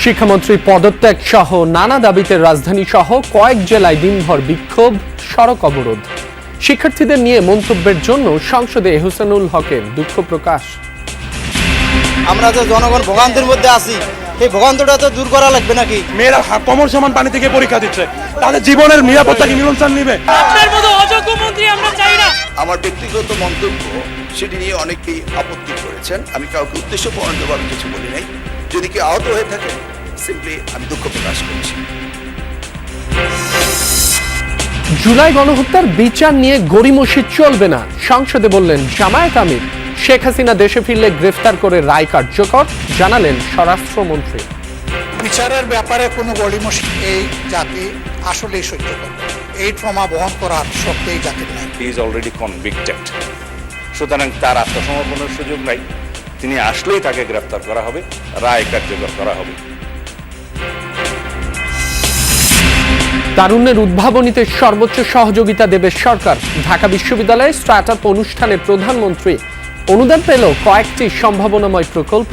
শিক্ষামন্ত্রী পদত্যাগ সহ নানা দাবিতে রাজধানী সহ কয়েক জেলায় দিনভর বিক্ষোভ, সড়ক অবরোধ। শিক্ষার্থীদের নিয়ে মন্তব্যের জন্য সংসদে এহসানুল হকের দুঃখ প্রকাশ। আমরা যে জনগণ ভোগান্তির মধ্যে আছি, এই ভোগান্তিটা তো দূর করা লাগবে নাকি? মেয়েরা কোমর সমান পানি থেকে পরীক্ষা দিচ্ছে, তাদের জীবনের নিরাপত্তা কি মিলনসান নিবে? আপনার মতো অযোগ্য মন্ত্রী আমরা চাই না। আমার ব্যক্তিগত মন্তব্য সেটি নিয়ে অনেকেই আপত্তি করেছেন। আমি কাউকে উদ্দেশ্য প্রণোদিতভাবে কিছু বলি নাই। যদি কেউ আহত হয়ে থাকে, সিম্পলি আমি দুঃখ প্রকাশ করছি। জুলাই গণহত্যার বিচার নিয়ে গড়িমসি চলবে না, সংসদে বললেন জামায়াত আমির। শেখ হাসিনা দেশে ফিরলে গ্রেফতার করে রায় কার্যকর, জানালেন স্বরাষ্ট্রমন্ত্রী। বিচারের ব্যাপারে কোনো গড়িমসি এই জাতি আসলেই সহ্য করবে। এই ট্রমা বহন করার শক্তি এই জাতির নাই। হি ইজ অলরেডি কনভিক্টেড, সুতরাং তার আত্মসমর্পণের সুযোগ নাই। তিনি আসলেই তাকে গ্রেফতার করা হবে, রায় কার্যকর করা হবে। তারুণ্যের উদ্ভাবনীতে সর্বোচ্চ সহযোগিতা দেবে সরকার। ঢাকা বিশ্ববিদ্যালয়ে স্টার্টআপ অনুষ্ঠানে প্রধানমন্ত্রী। অনুদান পেল কয়েকটি সম্ভাবনাময় প্রকল্প।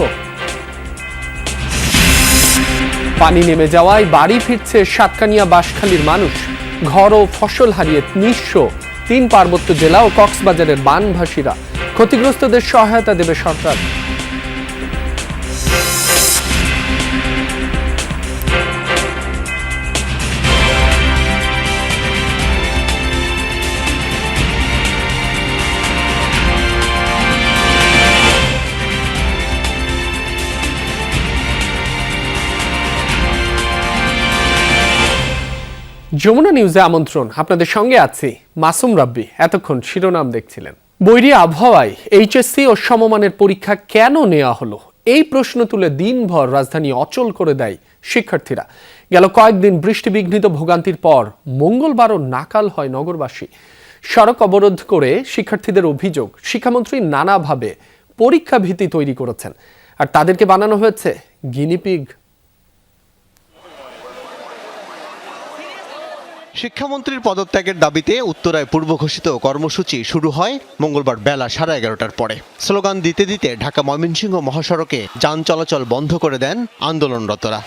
পানি নেমে যাওয়ায় বাড়ি ফিরছে সাতকানিয়া বাঁশখালীর মানুষ। ঘর ও ফসল হারিয়ে নিঃস্ব 3 পার্বত্য জেলা ও কক্সবাজারের বানভাসীরা। ক্ষতিগ্রস্তদের সহায়তা দেবে সরকার। যমুনা নিউজে আমন্ত্রণ, আপনাদের সঙ্গে আছি মাসুম রাব্বি। এতক্ষণ শিরোনাম দেখছিলেন। বৈরী আবহাওয়ায় এইচএসসি ও সমমানের পরীক্ষা কেন নেওয়া হলো, এই প্রশ্ন তুলে দিনভর রাজধানী অচল করে দেয় শিক্ষার্থীরা। গেল কয়েকদিন বৃষ্টিবিঘ্নিত ভোগান্তির পর মঙ্গলবারও নাকাল হয় নগরবাসী। সড়ক অবরোধ করে শিক্ষার্থীদের অভিযোগ, শিক্ষামন্ত্রী নানাভাবে পরীক্ষা ভীতি তৈরি করেছেন, আর তাদেরকে বানানো হয়েছে গিনিপিগ। শিক্ষামন্ত্রীর পদত্যাগের দাবিতে উত্তরায় পূর্ব ঘোষিত কর্মসূচি শুরু হয় মঙ্গলবার বেলা 11:30টার পরে। স্লোগান দিতে দিতে ঢাকা ময়মনসিংহ মহাসড়কে যান চলাচল বন্ধ করে দেন আন্দোলনরতরা।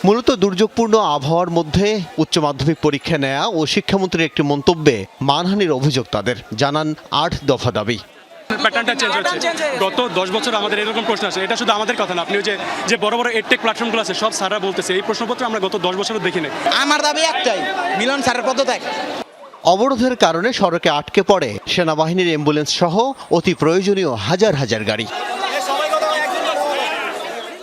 মূলত দুর্যোগপূর্ণ আবহাওয়ার মধ্যে উচ্চ মাধ্যমিক পরীক্ষা নেয়া ও শিক্ষামন্ত্রীর একটি মন্তব্যে মানহানির অভিযোগ তাদের, জানান 8 দফা দাবি। প্যাটার্নটা চেঞ্জ হচ্ছে। গত 10 বছর আমাদের এরকম প্রশ্ন আছে। এটা শুধু আমাদের কথা না, আপনি যে বড় বড় এডটেক প্ল্যাটফর্মগুলো আছে সব স্যাররা বলতেছে এই প্রশ্নপত্র আমরা গত 10 বছরও দেখি নাই। আমার দাবি একটাই, মিলন স্যারের পদত্যাগ। অবরোধের কারণে সড়কে আটকে পড়ে সেনাবাহিনীর অ্যাম্বুলেন্স সহ অতি প্রয়োজনীয় হাজার হাজার গাড়ি।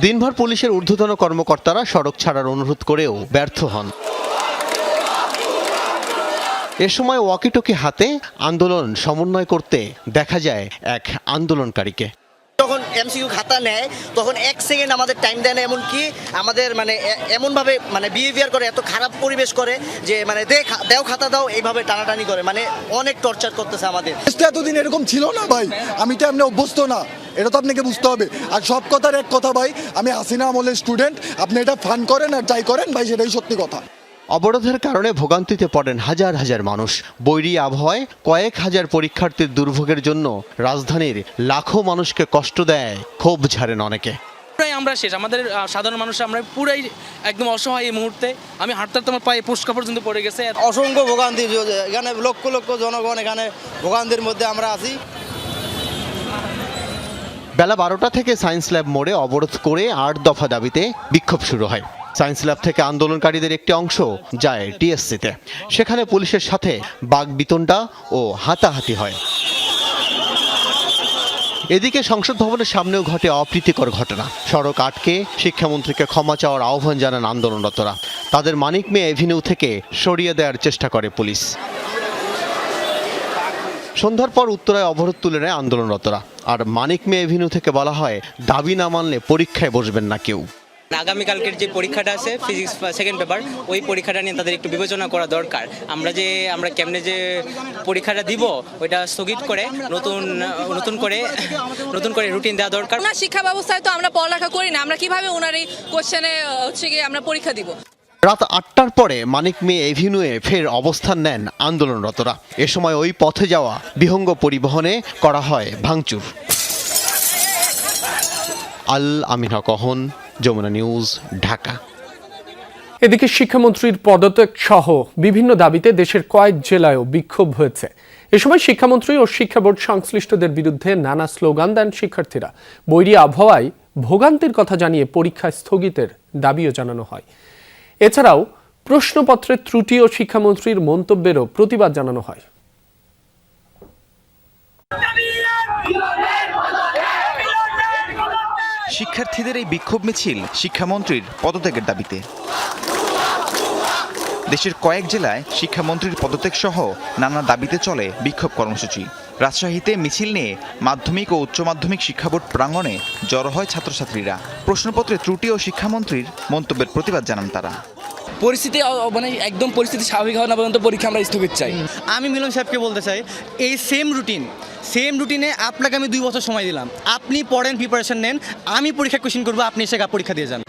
দিনভর পুলিশের ঊর্ধ্বতন কর্মকর্তারা সড়ক ছাড়ার অনুরোধ করেও ব্যর্থ হন। এ সময় ওয়াকিটকি হাতে আন্দোলন সমন্বয় করতে দেখা যায় এক আন্দোলনকারীকে। যখন এমসিকিউ খাতা নেয় তখন 1 সেকেন্ড আমাদের টাইম দেয় না, এমনকি আমাদের এমনভাবে বিহেভিয়ার করে, এত খারাপ পরিবেশ করে যে দেও খাতা দাও, এইভাবে টানাটানি করে, অনেক টর্চার করতেছে আমাদের। এতদিন এরকম ছিল না ভাই, আমি তো এমনি অভ্যস্ত না, এটা তো আপনাকে বুঝতে হবে। আর সব কথার এক কথা ভাই, আমি হাসিনা আমলের স্টুডেন্ট, আপনি এটা ফান করেন আর যাই করেন ভাই, সেটাই সত্যি কথা। অবরোধের কারণে ভোগান্তিতে পড়েন হাজার হাজার মানুষ। বৈরী আবহাওয়ায় কয়েক হাজার পরীক্ষার্থীর দুর্ভোগের জন্য রাজধানীর লাখো মানুষকে কষ্ট দেয়, ক্ষোভ ঝাড়েন অনেকে। আমরা শেষ, আমাদের সাধারণ মানুষ আমরা পুরাই একদম অসহায় এই মুহূর্তে। আমি হাঁটতে তোমার পায়ে পুষ্কা পর্যন্ত পড়ে গেছে। অসংখ্য ভোগান্তি, এখানে লক্ষ লক্ষ জনগণ এখানে ভোগান্তির মধ্যে আমরা আছি। বেলা 12টা থেকে সায়েন্স ল্যাব মোড়ে অবরোধ করে 8 দফা দাবিতে বিক্ষোভ শুরু হয়। সায়েন্স ল্যাব থেকে আন্দোলনকারীদের একটি অংশ যায় টিএসসিতে। সেখানে পুলিশের সাথে বাগবিতণ্ডা ও হাতাহাতি হয়। এদিকে সংসদ ভবনের সামনেও ঘটে অপ্রীতিকর ঘটনা। সড়ক আটকে শিক্ষামন্ত্রীকে ক্ষমা চাওয়ার আহ্বান জানান আন্দোলনরতরা। তাদের মানিক মে এভিনিউ থেকে সরিয়ে দেওয়ার চেষ্টা করে পুলিশ। সন্ধ্যার পর উত্তরায় অবরোধ তুলে নেয় আন্দোলনরতরা। আর মানিক মে এভিনিউ থেকে বলা হয়, দাবি না মানলে পরীক্ষায় বসবেন না কেউ। আগামীকালকের যে পরীক্ষাটা আছে ফিজিক্স সেকেন্ড পেপার, ওই পরীক্ষাটা নিয়ে তাদের একটু বিবেচনা করা দরকার। আমরা কেমনে যে পরীক্ষাটা দিব ওইটা স্থগিত করে নতুন করে রুটিন দেওয়া দরকার। শিক্ষা ব্যবস্থায় তো আমরা পড়ালেখা করি না, আমরা কিভাবে ওনার এই কোশ্চেনে আমরা পরীক্ষা দিব। রাত 8টার পরে মানিক মে এভিনিউয়ে ফের অবস্থান নেন আন্দোলনরতরা। এ সময় ওই পথে যাওয়া বিহঙ্গ পরিবহনে করা হয় ভাঙচুর। আল আমিন হক অহন, যমুনা নিউজ, ঢাকা। এদিকে শিক্ষামন্ত্রীর পদত্যাগ সহ বিভিন্ন দাবিতে দেশের কয়েক জেলায়ও বিক্ষোভ হয়েছে। এ সময় শিক্ষামন্ত্রী ও শিক্ষা বোর্ড সংশ্লিষ্টদের বিরুদ্ধে নানা স্লোগান দেন শিক্ষার্থীরা। বৈরী আবহাওয়ায় ভোগান্তির কথা জানিয়ে পরীক্ষা স্থগিতের দাবিও জানানো হয়। এছাড়াও প্রশ্নপত্রের ত্রুটি ও শিক্ষামন্ত্রীর মন্তব্যেরও প্রতিবাদ জানানো হয়। শিক্ষার্থীদের এই বিক্ষোভ মিছিল শিক্ষামন্ত্রীর পদত্যাগের দাবিতে। দেশের কয়েক জেলায় শিক্ষামন্ত্রীর পদত্যাগ সহ নানা দাবিতে চলে বিক্ষোভ কর্মসূচি। রাজশাহীতে মিছিল নিয়ে মাধ্যমিক ও উচ্চ মাধ্যমিক শিক্ষা বোর্ড প্রাঙ্গণে জড়ো হয় ছাত্রছাত্রীরা। প্রশ্নপত্রে ত্রুটি ও শিক্ষামন্ত্রীর মন্তব্যের প্রতিবাদ জানান তারা। পরিস্থিতি মানে একদম পরিস্থিতি স্বাভাবিক হওয়া না পর্যন্ত পরীক্ষা আমরা স্থগিত চাই। আমি মিলন সাহেবকে বলতে চাই, এই সেম রুটিনে আপনাকে আমি 2 বছর সময় দিলাম, আপনি পড়েন, প্রিপারেশন নেন, আমি পরীক্ষা কোশ্চেন করবো, আপনি এসে পরীক্ষা দিয়ে যান।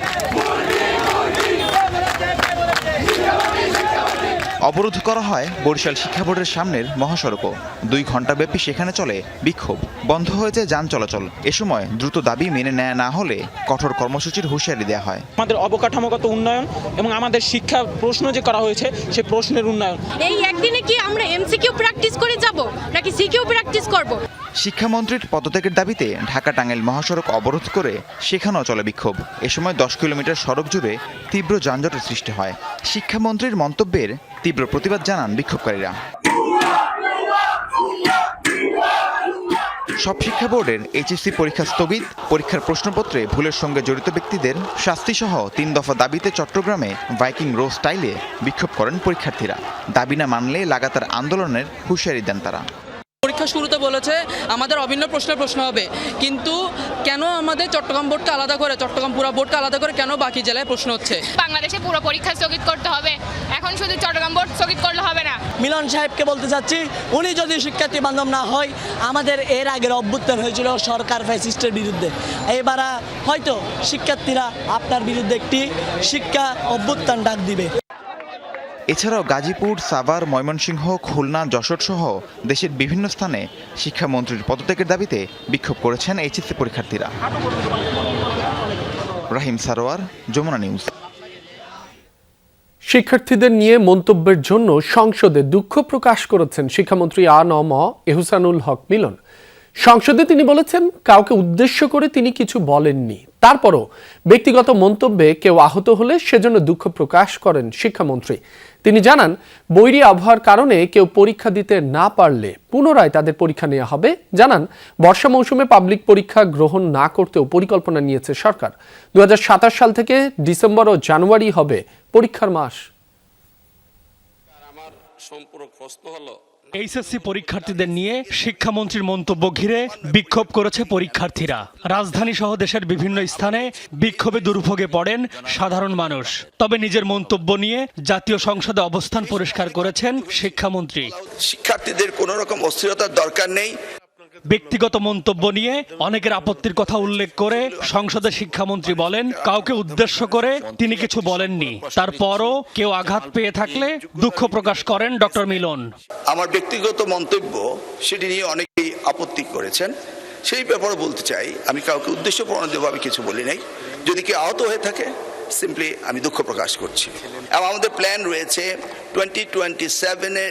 অবরোধ করা হয় বরিশাল শিক্ষা বোর্ডের সামনের মহাসড়কও। 2 ঘণ্টাব্যাপী সেখানে চলে বিক্ষোভ। বন্ধ হয়েছে যান চলাচল। এ সময় দ্রুত দাবি মেনে নেওয়া না হলে কঠোর কর্মসূচির হুঁশিয়ারি দেওয়া হয়। আমাদের অবকাঠামোগত উন্নয়ন এবং আমাদের শিক্ষা প্রশ্ন যে করা হয়েছে সে প্রশ্নের উন্নয়ন। এই একদিনে কি আমরা এমসিকিউ প্র্যাকটিস করে যাব নাকি সিকিউ প্র্যাকটিস করব? শিক্ষামন্ত্রীর পদত্যাগের দাবিতে ঢাকা টাঙ্গাইল মহাসড়ক অবরোধ করে সেখানেও চলে বিক্ষোভ। এ সময় 10 কিলোমিটার সড়ক জুড়ে তীব্র যানজটের সৃষ্টি হয়। শিক্ষামন্ত্রীর মন্তব্যের তীব্র প্রতিবাদ জানান বিক্ষোভকারীরা। সব শিক্ষা বোর্ডের এইচএসসি পরীক্ষা স্থগিত, পরীক্ষার প্রশ্নপত্রে ভুলের সঙ্গে জড়িত ব্যক্তিদের শাস্তিসহ 3 দফা দাবিতে চট্টগ্রামে ভাইকিং রো স্টাইলে বিক্ষোভ করেন পরীক্ষার্থীরা। দাবি না মানলে লাগাতার আন্দোলনের হুঁশিয়ারি দেন তারা। পরীক্ষা শুরুতে বলেছে আমাদের অভিন্ন প্রশ্ন হবে, কিন্তু কেন আমাদের চট্টগ্রাম বোর্ডকে আলাদা করে, চট্টগ্রাম পুরো বোর্ডকে আলাদা করে কেন বাকি জেলায় প্রশ্ন হচ্ছে? বাংলাদেশে পুরো পরীক্ষা স্থগিত করতে হবে, এখন শুধু চট্টগ্রাম বোর্ড স্থগিত করলে হবে না। মিলন সাহেবকে বলতে চাচ্ছি, উনি যদি শিক্ষার্থী বান্ধব না হয়, আমাদের এর আগের অভ্যুত্থান হয়েছিল সরকার ফ্যাসিস্টের বিরুদ্ধে, এবার হয়তো শিক্ষার্থীরা আপনার বিরুদ্ধে একটি শিক্ষা অভ্যুত্থান ডাক দিবে। এছাড়াও গাজীপুর, সাভার, ময়মনসিংহ, খুলনা, যশোর সহ দেশের বিভিন্ন স্থানে শিক্ষামন্ত্রীর পদত্যাগের দাবিতে বিক্ষোভ করেছেন এইচএসসি পরীক্ষার্থীরা। রাহিম সারোয়ার, যমুনা নিউজ। শিক্ষার্থীদের নিয়ে মন্তব্যের জন্য সংসদে দুঃখ প্রকাশ করেছেন শিক্ষামন্ত্রী আ.ন.ম এহসানুল হক মিলন। সংসদে তিনি বলেছেন, কাউকে উদ্দেশ্য করে তিনি কিছু বলেননি। তারপরও ব্যক্তিগত মন্তব্যে কেউ আহত হলে সেজন্য দুঃখ প্রকাশ করেন শিক্ষামন্ত্রী। তিনি জানান, বৈরী আবহাওয়ার কারণে কেউ পরীক্ষা দিতে না পারলে পুনরায় তাদের পরীক্ষা নেওয়া হবে। জানান, বর্ষা মৌসুমে পাবলিক পরীক্ষা গ্রহণ না করতেও পরিকল্পনা নিয়েছে সরকার। 2027 সাল থেকে ডিসেম্বর ও জানুয়ারি হবে পরীক্ষার মাস। আমার সম্পূর্ণ প্রশ্ন হলো, এইচএসসি পরীক্ষার্থীদের নিয়ে শিক্ষামন্ত্রীর মন্তব্য ঘিরে বিক্ষোভ করেছে পরীক্ষার্থীরা। রাজধানী সহ দেশের বিভিন্ন স্থানে বিক্ষোভে দুর্ভোগে পড়েন সাধারণ মানুষ। তবে নিজের মন্তব্য নিয়ে জাতীয় সংসদে অবস্থান পরিষ্কার করেছেন শিক্ষামন্ত্রী। শিক্ষার্থীদের কোনো রকম অস্থিরতার দরকার নেই। ব্যক্তিগত মন্তব্য নিয়ে অনেকের আপত্তির কথা উল্লেখ করে সংসদে শিক্ষামন্ত্রী বলেন, কাউকে উদ্দেশ্য করে তিনি কিছু বলেননি। তারপরও কেউ আঘাত পেয়ে থাকলে দুঃখ প্রকাশ করেন ডক্টর মিলন। আমার ব্যক্তিগত মন্তব্য সেটি নিয়ে অনেকেই আপত্তি করেছেন, সেই ব্যাপারে বলতে চাই, আমি কাউকে উদ্দেশ্যপ্রণোদিতভাবে কিছু বলি নাই। যদি কেউ আহত হয়ে থাকে, সিম্পলি আমি দুঃখ প্রকাশ করছি। এবং আমাদের প্ল্যান রয়েছে 2027-এর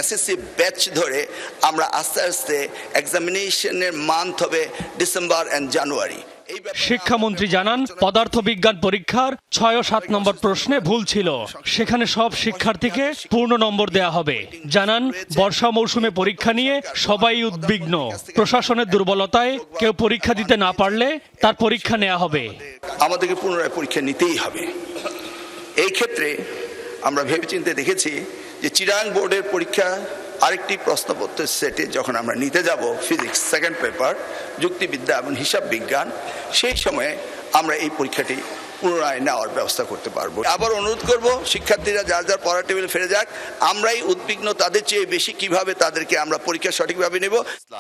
এসএসসি ব্যাচ ধরে আমরা আস্তে আস্তে এক্সামিনেশনের মান্থ হবে ডিসেম্বর অ্যান্ড জানুয়ারি। শিক্ষামন্ত্রী জানান, পদার্থবিজ্ঞান পরীক্ষার 6 ও 7 নম্বর প্রশ্নে ভুল ছিল, সেখানে সব শিক্ষার্থীকে পূর্ণ নম্বর দেয়া হবে। জানান, বর্ষা মৌসুমে পরীক্ষা নিয়ে সবাই উদ্বিগ্ন। প্রশাসনের দুর্বলতায় কেউ পরীক্ষা দিতে না পারলে তার পরীক্ষা নেওয়া হবে। আমাদেরকে পুনরায় পরীক্ষা নিতেই হবে। এই ক্ষেত্রে আমরা ভেবেচিন্তে দেখেছি যে চিরাং বোর্ডের পরীক্ষা আরেকটি প্রশ্নপত্রের সেটে যখন আমরা নিতে যাব, ফিজিক্স সেকেন্ড পেপার, যুক্তিবিদ্যা এবং হিসাব বিজ্ঞান, সেই সময়ে আমরা এই পরীক্ষাটি পুনরায় নেওয়ার ব্যবস্থা করতে পারবো। আবার অনুরোধ করব, শিক্ষার্থীরা যার যার পড়ার টেবিলে ফিরে যাক। আমরাই উদ্বিগ্ন তাদের চেয়ে বেশি কিভাবে তাদেরকে আমরা পরীক্ষা সঠিকভাবে নেব।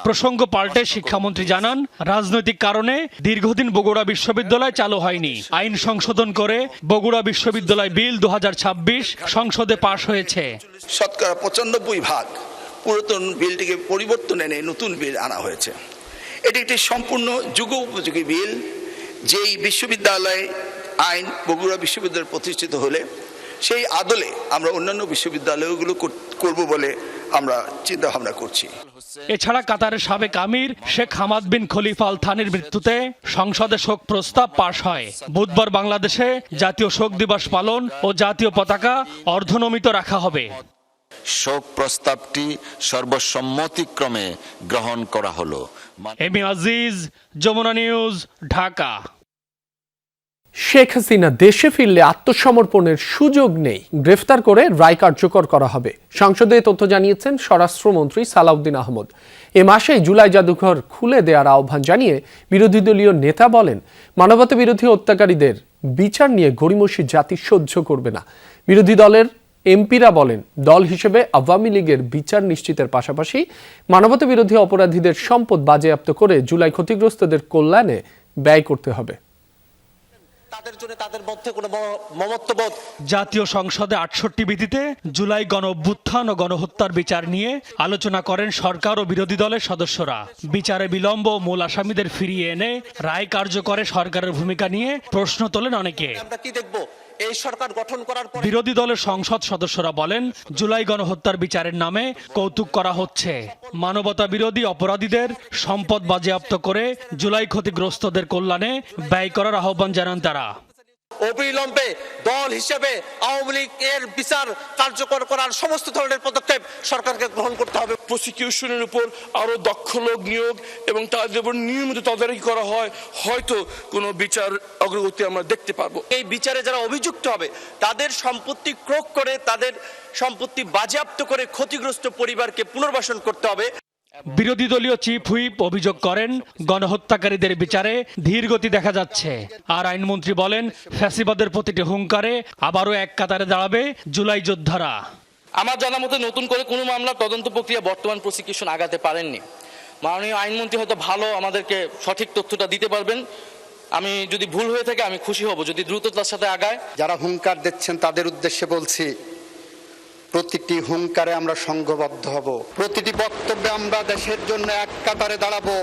প্রসঙ্গ পাল্টে শিক্ষামন্ত্রী জানান, রাজনৈতিক কারণে দীর্ঘদিন বগুড়া বিশ্ববিদ্যালয় চালু হয়নি। আইন সংশোধন করে বগুড়া বিশ্ববিদ্যালয় বিল 2026 সংসদে পাশ হয়েছে। শতকরা 95% পুরাতন বিলটিকে পরিবর্তন এনে নতুন বিল আনা হয়েছে। এটি একটি সম্পূর্ণ যুগোপযোগী বিল যেই বিশ্ববিদ্যালয় আইন বগুড়া বিশ্ববিদ্যালয় প্রতিষ্ঠিত হলে সেই আদলে আমরা অন্যান্য বিশ্ববিদ্যালয়গুলো করব বলে আমরা চিন্তা ভাবনা করছি। এছাড়া কাতারের সাবেক আমির শেখ হামাদ বিন খলিফা আল থানির মৃত্যুতে সংসদে শোক প্রস্তাব পাশ হয়। বুধবার বাংলাদেশে জাতীয় শোক দিবস পালন ও জাতীয় পতাকা অর্ধনমিত রাখা হবে। শোক প্রস্তাবটি সর্বসম্মতিক্রমে গ্রহণ করা হলো। এমি আজিজ, যমুনা নিউজ, ঢাকা। শেখ হাসিনা দেশে ফিরলে আত্মসমর্পণের সুযোগ নেই, গ্রেফতার করে রায় কার্যকর করা হবে। সংসদে তথ্য জানিয়েছেন স্বরাষ্ট্রমন্ত্রী সালাউদ্দিন আহমদ। এ মাসেই জুলাই জাদুঘর খুলে দেওয়ার আহ্বান জানিয়ে বিরোধী দলীয় নেতা বলেন, মানবতা বিরোধী হত্যাকারীদের বিচার নিয়ে গড়িমসি জাতি সহ্য করবে না। বিরোধী দলের এমপিরা বলেন, দল হিসেবে আওয়ামী লীগের বিচার নিশ্চিতের পাশাপাশি মানবতা বিরোধী অপরাধীদের সম্পদ বাজেয়াপ্ত করে জুলাই ক্ষতিগ্রস্তদের কল্যাণে ব্যয় করতে হবে। জাতীয় সংসদে ৬৮ বিধিতে জুলাই গণ অভ্যুত্থান ও গণহত্যার বিচার নিয়ে আলোচনা করেন সরকার ও বিরোধী দলের সদস্যরা। বিচারে বিলম্ব ও মূল আসামিদের ফিরিয়ে এনে রায় কার্যকরে সরকারের ভূমিকা নিয়ে প্রশ্ন তোলেন অনেকে। এই সরকার গঠন করার পর বিরোধী দলের সংসদ সদস্যরা বলেন, জুলাই গণহত্যার বিচারের নামে কৌতুক করা হচ্ছে। মানবতা বিরোধী অপরাধীদের সম্পদ বাজেয়াপ্ত করে জুলাই ক্ষতিগ্রস্তদের কল্যাণে ব্যয় করার আহ্বান জানান তারা। অবিলম্বে দল হিসেবে আওয়ামী লীগের বিচার কার্যকর করার সমস্ত ধরনের পদক্ষেপ সরকারকে গ্রহণ করতে হবে। প্রসিকিউশনের উপর আরো দক্ষ লোক নিয়োগ এবং তাদের উপর নিয়মিত তদারকি করা হয়, হয়তো কোনো বিচার অগ্রগতি আমরা দেখতে পারবো। এই বিচারে যারা অভিযুক্ত হবে তাদের সম্পত্তি ক্রোক করে, তাদের সম্পত্তি বাজেয়াপ্ত করে ক্ষতিগ্রস্ত পরিবারকে পুনর্বাসন করতে হবে। বিরোধী দলীয় চিফ হুইপ অভিযোগ করেন, গণহত্যাকারীদের বিচারে ধীর গতি দেখা যাচ্ছে। আর আইনমন্ত্রী বলেন, ফ্যাসিবাদের প্রতিটি হুঙ্কারে আবারও এক কাতারে দাঁড়াবে জুলাই যোদ্ধারা। আমার জানা মতে নতুন করে কোনো মামলা তদন্ত প্রক্রিয়া বর্তমান প্রসিকিউশন আগাতে পারেননি। মাননীয় আইনমন্ত্রী হয়তো ভালো আমাদেরকে সঠিক তথ্যটা দিতে পারবেন। আমি যদি ভুল হয়ে থাকে আমি খুশি হব যদি দ্রুততার সাথে আগায়। যারা হুঙ্কার দিচ্ছেন তাদের উদ্দেশ্যে বলছি, প্রতিটি হুঙ্কারে আমরা সংঘবদ্ধ হব, প্রতিটি বক্তব্যে আমরা দেশের জন্য এক কাতারে দাঁড়াবো।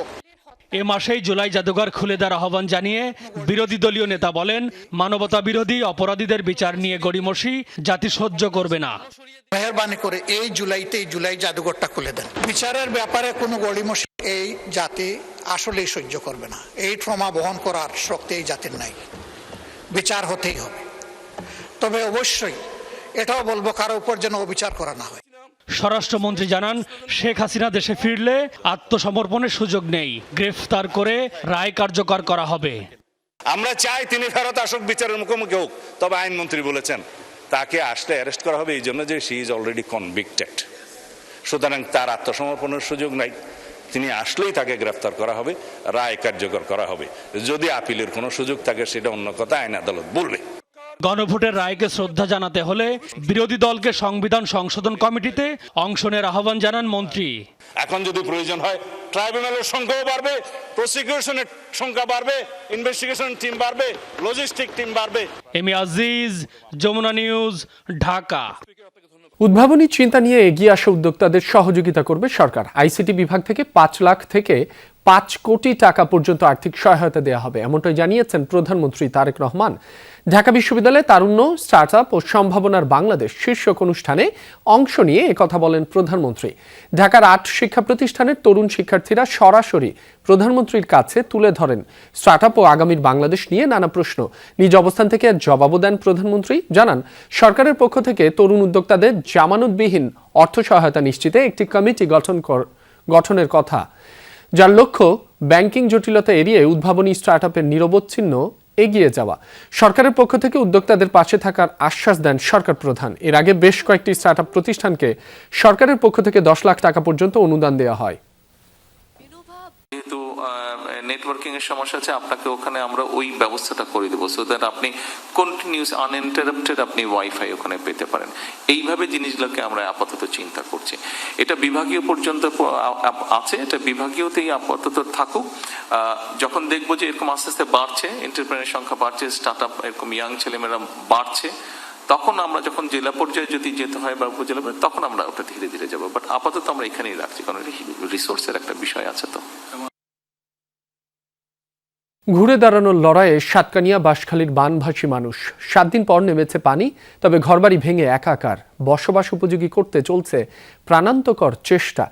এ মাসেই জুলাই জাদুঘর খুলে দেওয়ার আহ্বান জানিয়ে বিরোধী দলীয় নেতা বলেন, মানবতা বিরোধী অপরাধীদের বিচার নিয়ে গড়িমসি জাতি সহ্য করবে না। মেহরবানি করে এই জুলাই জাদুঘরটা খুলে দেন। বিচারের ব্যাপারে কোনো গড়িমসি এই জাতি আসলেই সহ্য করবে না। এই ট্রমা বহন করার শক্তি এই জাতির নাই। বিচার হতেই হবে, তবে অবশ্যই এটাও বলবো কারো উপর যেন অবিচার করা না হয়। স্বরাষ্ট্রমন্ত্রী জানান, শেখ হাসিনা দেশে ফিরলে আত্মসমর্পণের সুযোগ নেই, গ্রেফতার করে রায় কার্যকর করা হবে। আমরা চাই তিনি ফেরত আসুক, বিচারের মুখোমুখি হোক, তবে আইনমন্ত্রী বলেছেন তাকে আসলে অ্যারেস্ট করা হবে এই জন্য যে শি ইজ অলরেডি কনভিক্টেড, সুতরাং তার আত্মসমর্পণের সুযোগ নাই। তিনি আসলেই তাকে গ্রেফতার করা হবে, রায় কার্যকর করা হবে। যদি আপিলের কোনো সুযোগ থাকে সেটা অন্য কথা, আইন আদালত বলবে। গণভোটের রায়কে শ্রদ্ধা জানাতে হলে বিরোধী দলকে সংবিধান সংশোধন কমিটিতে অংশ নেওয়ার আহ্বান জানান মন্ত্রী। এখন যদি প্রয়োজন হয় ট্রাইব্যুনালের সংখ্যাও বাড়বে, প্রসিকিউশনের সংখ্যা বাড়বে, ইনভেস্টিগেশন টিম বাড়বে, লজিস্টিক টিম বাড়বে। এমি আজিজ, যমুনা নিউজ, ঢাকা। উদ্ভাবনী চিন্তা নিয়ে এগিয়ে আসা উদ্যোক্তাদের সহযোগিতা করবে সরকার। আইসিটি বিভাগ থেকে ৫ লাখ থেকে ৫ কোটি টাকা পর্যন্ত আর্থিক সহায়তা দেওয়া হবে, এমনটাই জানিয়েছেন প্রধানমন্ত্রী তারেক রহমান। ঢাকা বিশ্ববিদ্যালয়ে তারুণ্য, স্টার্টআপ ও সম্ভাবনার বাংলাদেশ শীর্ষক অনুষ্ঠানে অংশ নিয়ে একথা বলেন প্রধানমন্ত্রী। ঢাকার ৮ শিক্ষা প্রতিষ্ঠানের তরুণ শিক্ষার্থীরা সরাসরি প্রধানমন্ত্রীর কাছে তুলে ধরেন স্টার্টআপ ও আগামীর বাংলাদেশ নিয়ে নানা প্রশ্ন। নিজ অবস্থান থেকে জবাবও দেন প্রধানমন্ত্রী। জানান, সরকারের পক্ষ থেকে তরুণ উদ্যোক্তাদের জামানতবিহীন অর্থ সহায়তা নিশ্চিতে একটি কমিটি গঠনের কথা, যার লক্ষ্য ব্যাংকিং জটিলতা এড়িয়ে উদ্ভাবনী স্টার্টআপের নিরবচ্ছিন্ন এগিয়ে যাওয়া। সরকারের পক্ষ থেকে উদ্যোক্তাদের পাশে থাকার আশ্বাস দেন সরকার প্রধান। এর আগে বেশ কয়েকটি স্টার্টআপ প্রতিষ্ঠানকে সরকারের পক্ষ থেকে ১০ লাখ টাকা পর্যন্ত অনুদান দেওয়া হয়। যেহেতু নেটওয়ার্কিং এর সমস্যা আছে, আপনাকে ওখানে আমরা ওই ব্যবস্থাটা করে দেবো, সো দ্যাট আপনি কন্টিনিউস আনইন্টারাপ্টেড আপনি ওয়াইফাই ওখানে পেতে পারেন। এইভাবে জিনিসগুলোকে আমরা আপাতত চিন্তা করছি। এটা বিভাগীয় পর্যন্ত আছে, এটা বিভাগীয়তেই আপাতত থাকুক। যখন দেখবো যে এরকম আস্তে আস্তে বাড়ছে, এন্টারপ্রেনার সংখ্যা বাড়ছে, স্টার্টআপ এরকম ইয়াং ছেলেমেয়েরা বাড়ছে, তখন আমরা যখন জেলা পর্যায়ে যদি যেতে হয় বা উপজেলা পর্যায়ে, তখন আমরা ওটা ধীরে ধীরে যাবো। বাট আপাতত আমরা এখানেই রাখছি, কারণ রিসোর্সের একটা বিষয় আছে। তো ঘুরে দাঁড়ানোর লড়াইয়ে সাতকানিয়া বাঁশখালীর বানভাসী মানুষ 7 দিন পর নেমেছে পানি, তবে ঘরবাড়ি ভেঙে একাকার। বসবাস উপযোগী করতে চলছে প্রাণান্তকর চেষ্টা।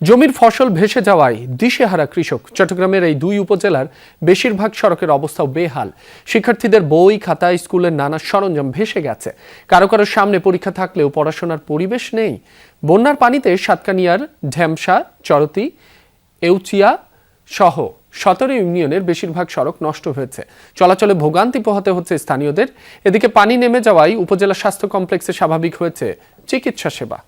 জমির ফসল ভেসে যাওয়ায় দিশেহারা কৃষক। চট্টগ্রামের এই 2 উপজেলার বেশিরভাগ সড়কের অবস্থাও বেহাল। শিক্ষার্থীদের বই, খাতা, স্কুলের নানা সরঞ্জাম ভেসে গেছে। কারো কারো সামনে পরীক্ষা থাকলেও পড়াশোনার পরিবেশ নেই। বন্যার পানিতে সাতকানিয়ার ঢেমসা, চরতি, এউচিয়া সহ 17 ইউনিয়নের বেশিরভাগ সড়ক নষ্ট হয়েছে। চলাচলে ভোগান্তি পোহাতে হচ্ছে স্থানীয়দের। এদিকে পানি নেমে যাওয়ায় উপজেলা স্বাস্থ্য কমপ্লেক্সে স্বাভাবিক হয়েছে চিকিৎসা সেবা।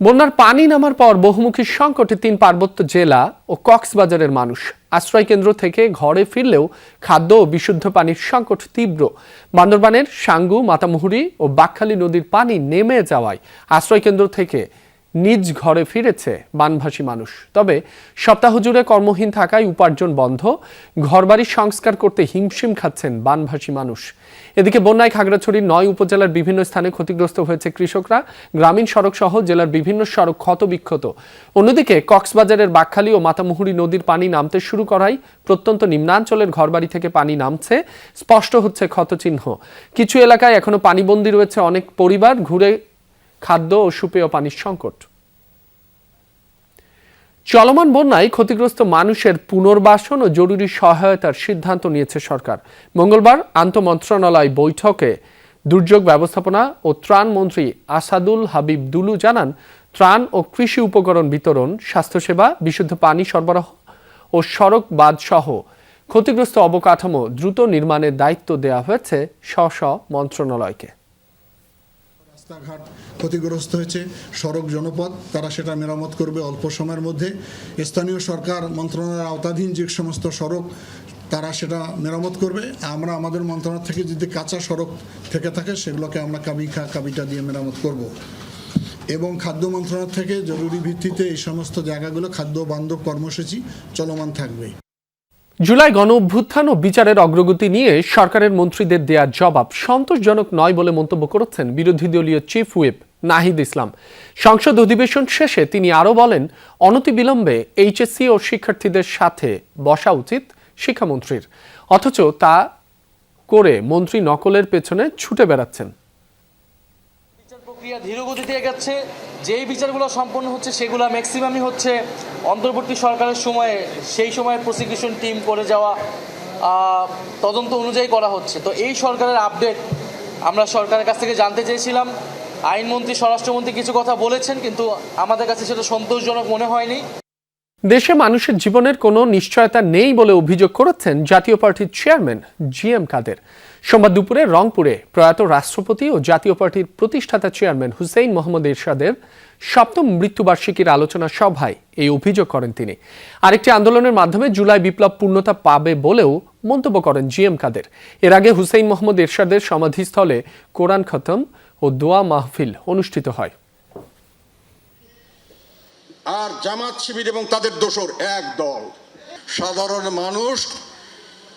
বন্যার পানি নামার পর বহুমুখী সংকটে 3 পার্বত্য জেলা ও কক্সবাজারের মানুষ। আশ্রয় কেন্দ্র থেকে ঘরে ফিরলেও খাদ্য ও বিশুদ্ধ পানির সংকট তীব্র। বান্দরবানের সাঙ্গু, মাতামুহুরী ও বাকখালী নদীর পানি নেমে যাওয়ায় আশ্রয় কেন্দ্র থেকে নিজ ঘরে ফিরেছে বানভাসী মানুষ। তবে সপ্তাহ জুড়ে কর্মহীন থাকায় উপার্জন বন্ধ। ঘরবাড়ি সংস্কার করতে হিমশিম খাচ্ছেন বানভাসী মানুষ। এদিকে বন্যায় খাগড়াছড়ির 9 উপজেলার বিভিন্ন স্থানে ক্ষতিগ্রস্ত হয়েছে কৃষকরা। গ্রামীণ সড়ক সহ জেলার বিভিন্ন সড়ক ক্ষতবিক্ষত। অন্যদিকে কক্সবাজারের বাকখালী ও মাতামুহুরী নদীর পানি নামতে শুরু করায় প্রত্যন্ত নিম্নাঞ্চলের ঘরবাড়ি থেকে পানি নামছে। স্পষ্ট হচ্ছে ক্ষতচিহ্ন। কিছু এলাকায় এখনো পানিবন্দী রয়েছে অনেক পরিবার। ঘুরে খাদ্য ও সুপেয় পানির সংকট। চলমান বন্যায় ক্ষতিগ্রস্ত মানুষের পুনর্বাসন ও জরুরি সহায়তার সিদ্ধান্ত নিয়েছে সরকার। মঙ্গলবার আন্তঃমন্ত্রণালয় বৈঠকে দুর্যোগ ব্যবস্থাপনা ও ত্রাণ মন্ত্রী আসাদুল হাবিব দুলু জানান, ত্রাণ ও কৃষি উপকরণ বিতরণ, স্বাস্থ্যসেবা, বিশুদ্ধ পানি সরবরাহ ও সড়ক বাঁধ সহ ক্ষতিগ্রস্ত অবকাঠামো দ্রুত নির্মাণের দায়িত্ব দেওয়া হয়েছে স্ব মন্ত্রণালয়কে। রাস্তাঘাট ক্ষতিগ্রস্ত হয়েছে, সড়ক জনপথ, তারা সেটা মেরামত করবে অল্প সময়ের মধ্যে। স্থানীয় সরকার মন্ত্রণালয়ের আওতাধীন যে সমস্ত সড়ক তারা সেটা মেরামত করবে। আমরা আমাদের মন্ত্রণালয় থেকে যদি কাঁচা সড়ক থেকে থাকে সেগুলোকে আমরা কাবিটা দিয়ে মেরামত করব। এবং খাদ্য মন্ত্রণালয় থেকে জরুরি ভিত্তিতে এই সমস্ত জায়গাগুলো খাদ্য বান্ধব কর্মসূচি চলমান থাকবে। জুলাই গণ অভ্যুত্থান ও বিচারের অগ্রগতি নিয়ে সরকারের মন্ত্রীদের দেয়া জবাব সন্তোষজনক নয় বলে মন্তব্য করেছেন বিরোধী দলীয় চিফ হুইপ নাহিদ ইসলাম। সংসদ অধিবেশন শেষে তিনি আরও বলেন, অনতিবিলম্বে এইচএসসি ও শিক্ষার্থীদের সাথে বসা উচিত শিক্ষামন্ত্রীর, অথচ তা করে মন্ত্রী নকলের পেছনে ছুটে বেড়াচ্ছেন। বিচার প্রক্রিয়া ধীরগতিতে এগোচ্ছে। যেই বিচারগুলো সম্পন্ন হচ্ছে সেগুলো ম্যাক্সিমামই হচ্ছে অন্তর্বর্তী সরকারের সময়ে সেই সময়ের প্রসিকিউশন টিম করে যাওয়া তদন্ত অনুযায়ী করা হচ্ছে। তো এই সরকারের আপডেট আমরা সরকারের কাছ থেকে জানতে চেয়েছিলাম। আইনমন্ত্রী, স্বরাষ্ট্রমন্ত্রী কিছু কথা বলেছেন, কিন্তু আমাদের কাছে সেটা সন্তোষজনক মনে হয়নি। দেশে মানুষের জীবনের কোনো নিশ্চয়তা নেই বলে অভিযোগ করেছেন জাতীয় পার্টির চেয়ারম্যান জিএম কাদের। সোমবার দুপুরে রংপুরে প্রয়াত রাষ্ট্রপতি ও জাতীয় পার্টির প্রতিষ্ঠাতা চেয়ারম্যান হুসেইন মোহাম্মদ এরশাদের 7ম মৃত্যুবার্ষিকীর আলোচনা সভায় এই অভিযোগ করেন তিনি। আরেকটি আন্দোলনের মাধ্যমে জুলাই বিপ্লব পূর্ণতা পাবে বলেও মন্তব্য করেন জিএম কাদের। এর আগে হুসেইন মোহাম্মদ এরশাদের সমাধিস্থলে কোরআন খতম ও দোয়া মাহফিল অনুষ্ঠিত হয়। আর জামাত শিবির এবং তাদের দোসর এক দল। সাধারণ মানুষ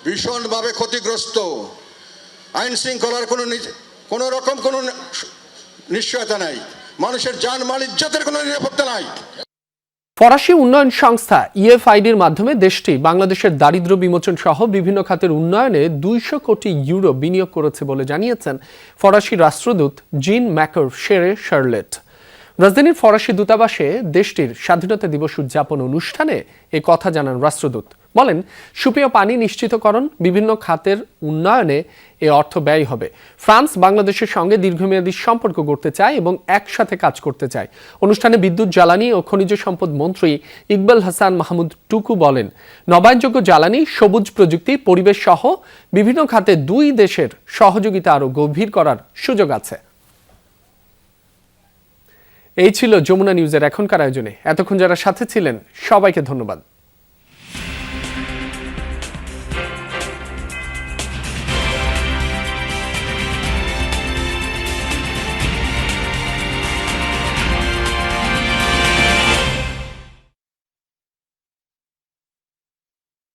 ভীষণভাবে ক্ষতিগ্রস্ত। আইন শৃঙ্খলার কোনো রকম কোনো নিশ্চয়তা নাই। মানুষের জানমাল ইজ্জতের কোনো নিরাপত্তা নাই। ফরাসি উন্নয়ন সংস্থা ইএফআইডির মাধ্যমে দেশটি বাংলাদেশের দারিদ্র্য বিমোচন সহ বিভিন্ন খাতের উন্নয়নে 200 কোটি ইউরো বিনিয়োগ করেছে বলে জানিয়েছেন ফরাসি রাষ্ট্রদূত জিন ম্যাকর শেরে শার্লেট। রাজধানীর ফরাসি দূতাবাসে দেশটির স্বাধীনতা দিবস উদযাপন অনুষ্ঠানে এ কথা জানান রাষ্ট্রদূত। বলেন, সুপেয় পানি নিশ্চিতকরণ, বিভিন্ন খাতের উন্নয়নে এ অর্থ ব্যয় হবে। ফ্রান্স বাংলাদেশের সঙ্গে দীর্ঘমেয়াদী সম্পর্ক গড়তে চায় এবং একসাথে কাজ করতে চায়। অনুষ্ঠানে বিদ্যুৎ, জ্বালানি ও খনিজ সম্পদ মন্ত্রী ইকবাল হাসান মাহমুদ টুকু বলেন, নবায়নযোগ্য জ্বালানি, সবুজ প্রযুক্তি, পরিবেশ সহ বিভিন্ন খাতে 2 দেশের সহযোগিতা আরও গভীর করার সুযোগ আছে। এই ছিল যমুনা নিউজের এখনকার আয়োজনে। এতক্ষণ যারা সাথে ছিলেন সবাইকে ধন্যবাদ।